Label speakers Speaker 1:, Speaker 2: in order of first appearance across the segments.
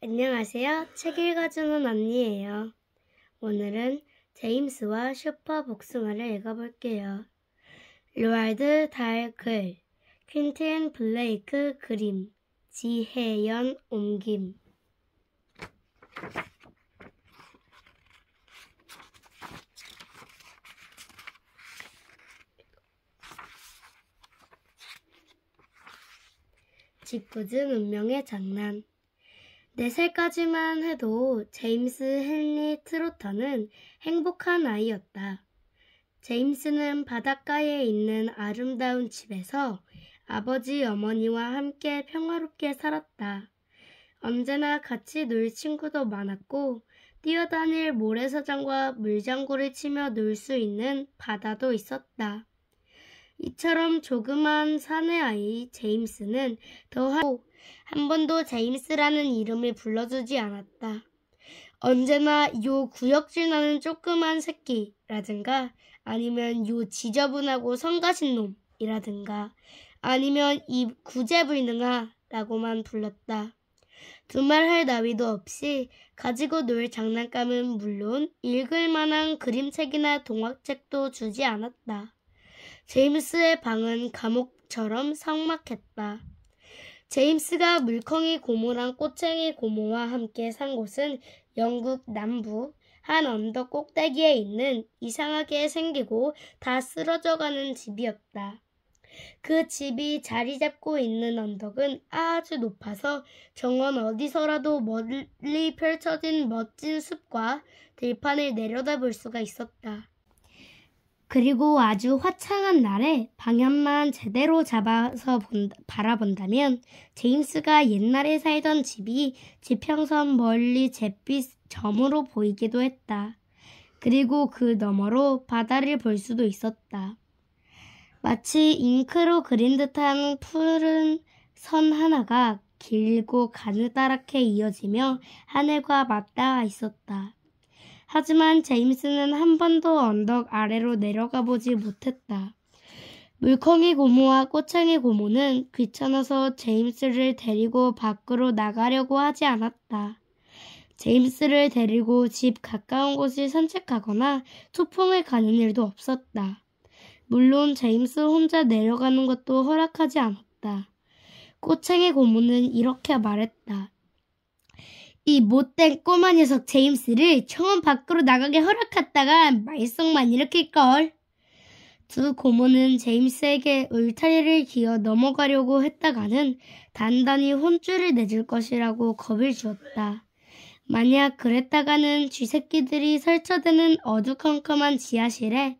Speaker 1: 안녕하세요. 책 읽어주는 언니예요. 오늘은 제임스와 슈퍼 복숭아를 읽어볼게요. 로알드 달 글, 퀸틴 블레이크 그림, 지혜연 옮김. 짓궂은 운명의 장난. 4살까지만 해도 제임스 헨리 트로터는 행복한 아이였다. 제임스는 바닷가에 있는 아름다운 집에서 아버지 어머니와 함께 평화롭게 살았다. 언제나 같이 놀 친구도 많았고 뛰어다닐 모래사장과 물장구를 치며 놀 수 있는 바다도 있었다. 이처럼 조그만 사내 아이 제임스는 더하고 한 번도 제임스라는 이름을 불러주지 않았다. 언제나 요 구역질 나는 조그만 새끼라든가 아니면 요 지저분하고 성가신 놈이라든가 아니면 이 구제불능아 라고만 불렀다. 두말할 나위도 없이 가지고 놀 장난감은 물론 읽을 만한 그림책이나 동화책도 주지 않았다. 제임스의 방은 감옥처럼 삭막했다. 제임스가 물컹이 고모랑 꼬챙이 고모와 함께 산 곳은 영국 남부 한 언덕 꼭대기에 있는 이상하게 생기고 다 쓰러져가는 집이었다. 그 집이 자리 잡고 있는 언덕은 아주 높아서 정원 어디서라도 멀리 펼쳐진 멋진 숲과 들판을 내려다볼 수가 있었다. 그리고 아주 화창한 날에 방향만 제대로 잡아서 바라본다면 제임스가 옛날에 살던 집이 지평선 멀리 잿빛 점으로 보이기도 했다. 그리고 그 너머로 바다를 볼 수도 있었다. 마치 잉크로 그린 듯한 푸른 선 하나가 길고 가느다랗게 이어지며 하늘과 맞닿아 있었다. 하지만 제임스는 한 번도 언덕 아래로 내려가 보지 못했다. 물컹이 고모와 꼬챙이 고모는 귀찮아서 제임스를 데리고 밖으로 나가려고 하지 않았다. 제임스를 데리고 집 가까운 곳을 산책하거나 소풍을 가는 일도 없었다. 물론 제임스 혼자 내려가는 것도 허락하지 않았다. 꼬챙이 고모는 이렇게 말했다. 이 못된 꼬마 녀석 제임스를 정원 밖으로 나가게 허락했다가 말썽만 일으킬걸. 두 고모는 제임스에게 울타리를 기어 넘어가려고 했다가는 단단히 혼쭐을 내줄 것이라고 겁을 주었다. 만약 그랬다가는 쥐새끼들이 설쳐대는 어두컴컴한 지하실에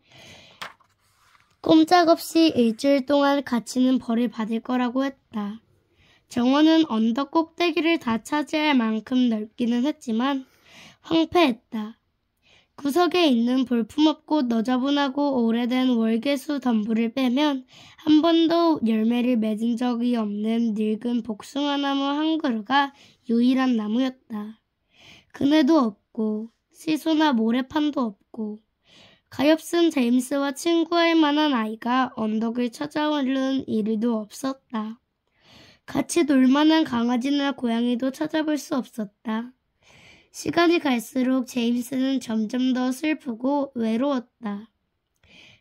Speaker 1: 꼼짝없이 일주일 동안 갇히는 벌을 받을 거라고 했다. 정원은 언덕 꼭대기를 다 차지할 만큼 넓기는 했지만 황폐했다. 구석에 있는 볼품없고 너저분하고 오래된 월계수 덤불을 빼면 한 번도 열매를 맺은 적이 없는 늙은 복숭아나무 한 그루가 유일한 나무였다. 그네도 없고 시소나 모래판도 없고 가엾은 제임스와 친구할 만한 아이가 언덕을 찾아오는 일도 없었다. 같이 놀만한 강아지나 고양이도 찾아볼 수 없었다. 시간이 갈수록 제임스는 점점 더 슬프고 외로웠다.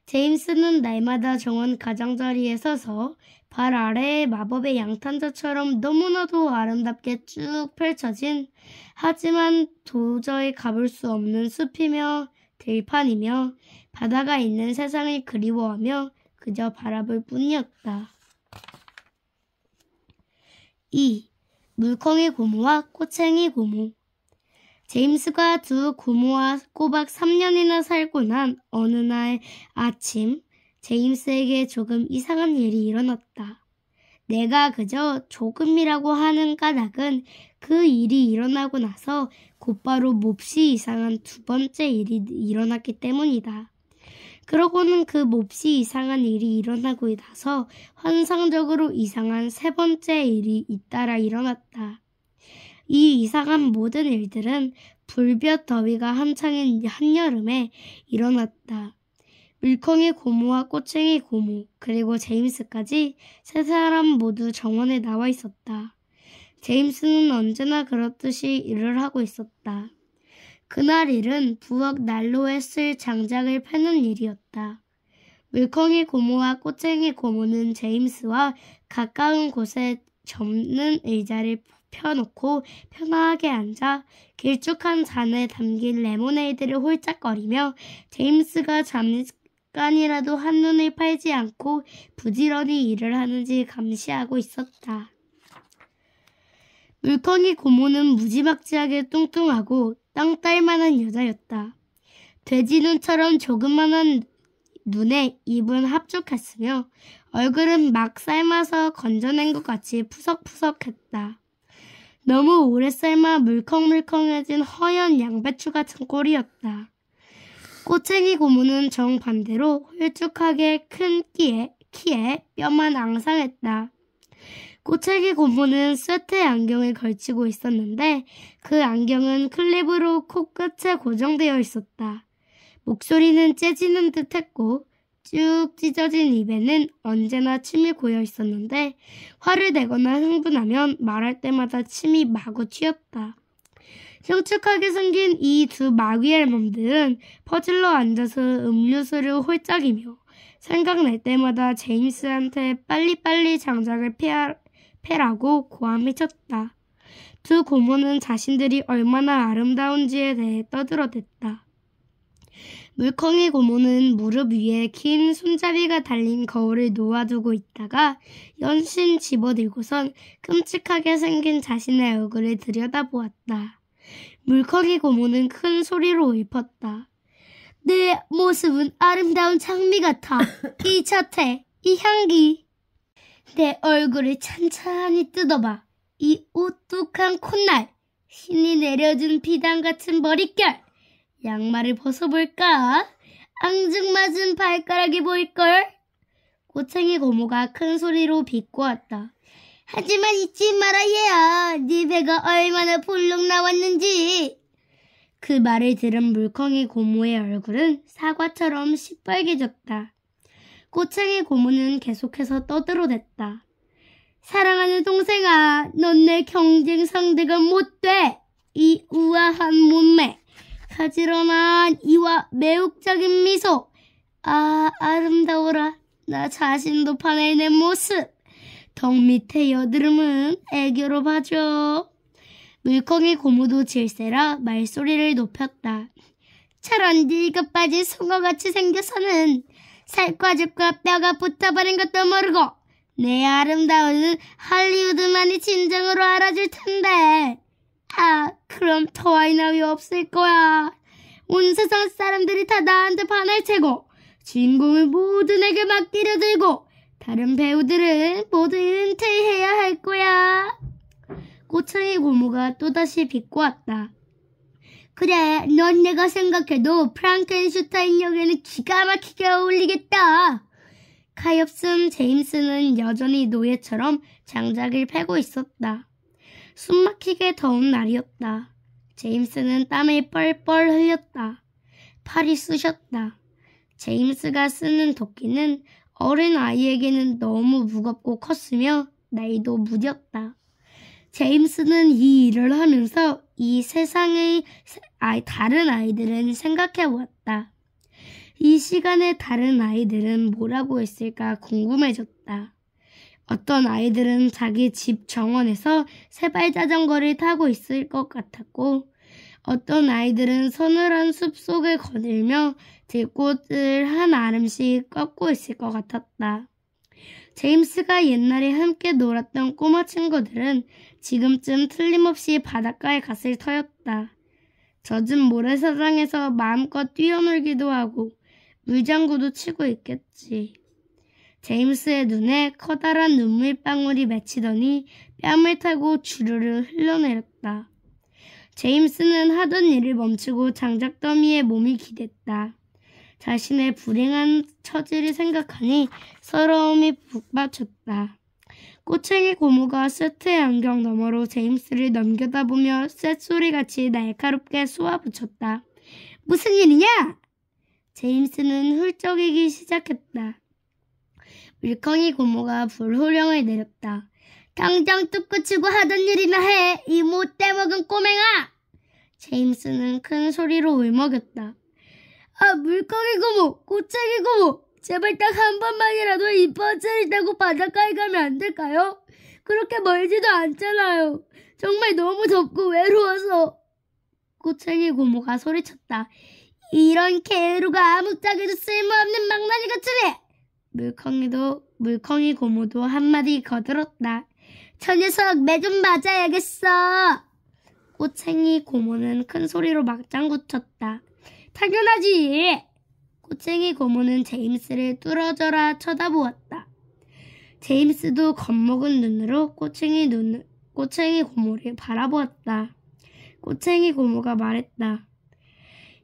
Speaker 1: 제임스는 날마다 정원 가장자리에 서서 발 아래에 마법의 양탄자처럼 너무나도 아름답게 쭉 펼쳐진 하지만 도저히 가볼 수 없는 숲이며 들판이며 바다가 있는 세상을 그리워하며 그저 바라볼 뿐이었다. 2. 물컹이 고모와 꼬챙이 고모. 제임스가 두 고모와 꼬박 3년이나 살고 난 어느 날 아침 제임스에게 조금 이상한 일이 일어났다. 내가 그저 조금이라고 하는 까닭은 그 일이 일어나고 나서 곧바로 몹시 이상한 두 번째 일이 일어났기 때문이다. 그러고는 그 몹시 이상한 일이 일어나고 나서 환상적으로 이상한 세 번째 일이 잇따라 일어났다. 이 이상한 모든 일들은 불볕 더위가 한창인 한여름에 일어났다. 물컹이 고모와 꼬챙이 고모 그리고 제임스까지 세 사람 모두 정원에 나와 있었다. 제임스는 언제나 그렇듯이 일을 하고 있었다. 그날 일은 부엌 난로에 쓸 장작을 패는 일이었다. 물컹이 고모와 꼬챙이 고모는 제임스와 가까운 곳에 접는 의자를 펴놓고 편하게 앉아 길쭉한 잔에 담긴 레모네이드를 홀짝거리며 제임스가 잠깐이라도 한눈을 팔지 않고 부지런히 일을 하는지 감시하고 있었다. 물컹이 고모는 무지막지하게 뚱뚱하고 땅딸만한 여자였다. 돼지 눈처럼 조그만한 눈에 입은 합죽했으며 얼굴은 막 삶아서 건져낸 것 같이 푸석푸석했다. 너무 오래 삶아 물컹물컹해진 허연 양배추 같은 꼴이었다. 꼬챙이 고모는 정반대로 홀쭉하게 큰 키에 뼈만 앙상했다. 꼬챙이 고모는 쇠퇴 안경을 걸치고 있었는데 그 안경은 클립으로 코끝에 고정되어 있었다. 목소리는 째지는 듯했고 쭉 찢어진 입에는 언제나 침이 고여 있었는데 화를 내거나 흥분하면 말할 때마다 침이 마구 튀었다. 흉측하게 생긴 이 두 마귀의 놈들은 퍼질러 앉아서 음료수를 홀짝이며 생각날 때마다 제임스한테 빨리빨리 장작을 패라고 고함이 쳤다. 두 고모는 자신들이 얼마나 아름다운지에 대해 떠들어댔다. 물컹이 고모는 무릎 위에 긴 손잡이가 달린 거울을 놓아두고 있다가 연신 집어들고선 끔찍하게 생긴 자신의 얼굴을 들여다보았다. 물컹이 고모는 큰 소리로 읊었다. 내 모습은 아름다운 장미 같아. 이 자태, 이 향기. 내 얼굴을 찬찬히 뜯어봐. 이 오뚝한 콧날, 신이 내려준 비단 같은 머릿결. 양말을 벗어볼까? 앙증맞은 발가락이 보일걸? 꼬챙이 고모가 큰 소리로 비꼬았다. 하지만 잊지 마라 얘야. 네 배가 얼마나 볼록 나왔는지. 그 말을 들은 물컹이 고모의 얼굴은 사과처럼 시뻘개졌다. 꼬챙이 고모는 계속해서 떠들어댔다. 사랑하는 동생아, 넌 내 경쟁 상대가 못 돼. 이 우아한 몸매, 가지런한 이와 매혹적인 미소. 아, 아름다워라. 나 자신도 반할 내 모습. 턱 밑에 여드름은 애교로 봐줘. 물컹이 고모도 질세라 말소리를 높였다. 저런 늙어 빠진 송어같이 생겨서는 살과죽과 뼈가 붙어버린 것도 모르고 내 아름다움은 할리우드만이 진정으로 알아줄 텐데. 아, 그럼 더하이나 왜 없을 거야. 온 세상 사람들이 다 나한테 반할 테고 주인공을 모두 내게 맡기려 들고 다른 배우들은 모두 은퇴해야 할 거야. 꼬챙이 고모가 또다시 비꼬았다. 그래, 넌 내가 생각해도 프랑켄슈타인 역에는 기가 막히게 어울리겠다. 가엾은 제임스는 여전히 노예처럼 장작을 패고 있었다. 숨막히게 더운 날이었다. 제임스는 땀을 뻘뻘 흘렸다. 팔이 쑤셨다. 제임스가 쓰는 도끼는 어린 아이에게는 너무 무겁고 컸으며 나이도 무뎠다. 제임스는 이 일을 하면서 이 세상의 다른 아이들은 생각해 보았다. 이 시간에 다른 아이들은 뭐라고 했을까 궁금해졌다. 어떤 아이들은 자기 집 정원에서 세발 자전거를 타고 있을 것 같았고, 어떤 아이들은 서늘한 숲속을 거닐며 들꽃을 한 알음씩 꺾고 있을 것 같았다. 제임스가 옛날에 함께 놀았던 꼬마 친구들은 지금쯤 틀림없이 바닷가에 갔을 터였다. 젖은 모래사장에서 마음껏 뛰어놀기도 하고 물장구도 치고 있겠지. 제임스의 눈에 커다란 눈물방울이 맺히더니 뺨을 타고 주르르 흘러내렸다. 제임스는 하던 일을 멈추고 장작더미에 몸이 기댔다. 자신의 불행한 처지를 생각하니 서러움이 북받쳤다. 꼬챙이 고모가 세트의 안경 너머로 제임스를 넘겨다보며 쇳소리같이 날카롭게 쏘아붙였다. 무슨 일이냐? 제임스는 훌쩍이기 시작했다. 물컹이 고모가 불호령을 내렸다. 당장 뚝 치고 하던 일이나 해, 이 못돼 먹은 꼬맹아! 제임스는 큰 소리로 울먹였다. 아, 물고기 고모, 꼬챙이 고모, 제발 딱 한 번만이라도 이 버스를 타고 바닷가에 가면 안 될까요? 그렇게 멀지도 않잖아요. 정말 너무 덥고 외로워서. 꼬챙이 고모가 소리쳤다. 이런 게으르가 아무짝에도 쓸모없는 망나니 같은 애! 물컹이 고모도 한마디 거들었다. 저 녀석 매 좀 맞아야겠어. 꼬챙이 고모는 큰 소리로 맞장구 쳤다. 당연하지. 꼬챙이 고모는 제임스를 뚫어져라 쳐다보았다. 제임스도 겁먹은 눈으로 꼬챙이 고모를 바라보았다. 꼬챙이 고모가 말했다.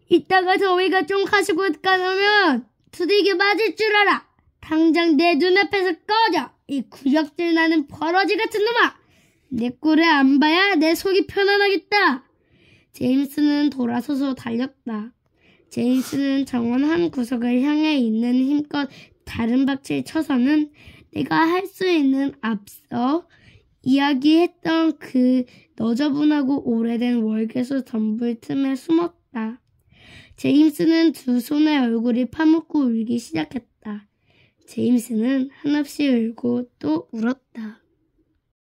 Speaker 1: 이따가 저희가 좀 가시고 가면 두들겨 맞을 줄 알아. 당장 내 눈앞에서 꺼져. 이 구역질 나는 버러지 같은 놈아. 내 꼴을 안 봐야 내 속이 편안하겠다. 제임스는 돌아서서 달렸다. 제임스는 정원 한 구석을 향해 있는 힘껏 다른 박질 쳐서는 내가 할 수 있는 앞서 이야기했던 그 너저분하고 오래된 월계수 덤불 틈에 숨었다. 제임스는 두 손에 얼굴이 파묻고 울기 시작했다. 제임스는 한없이 울고 또 울었다.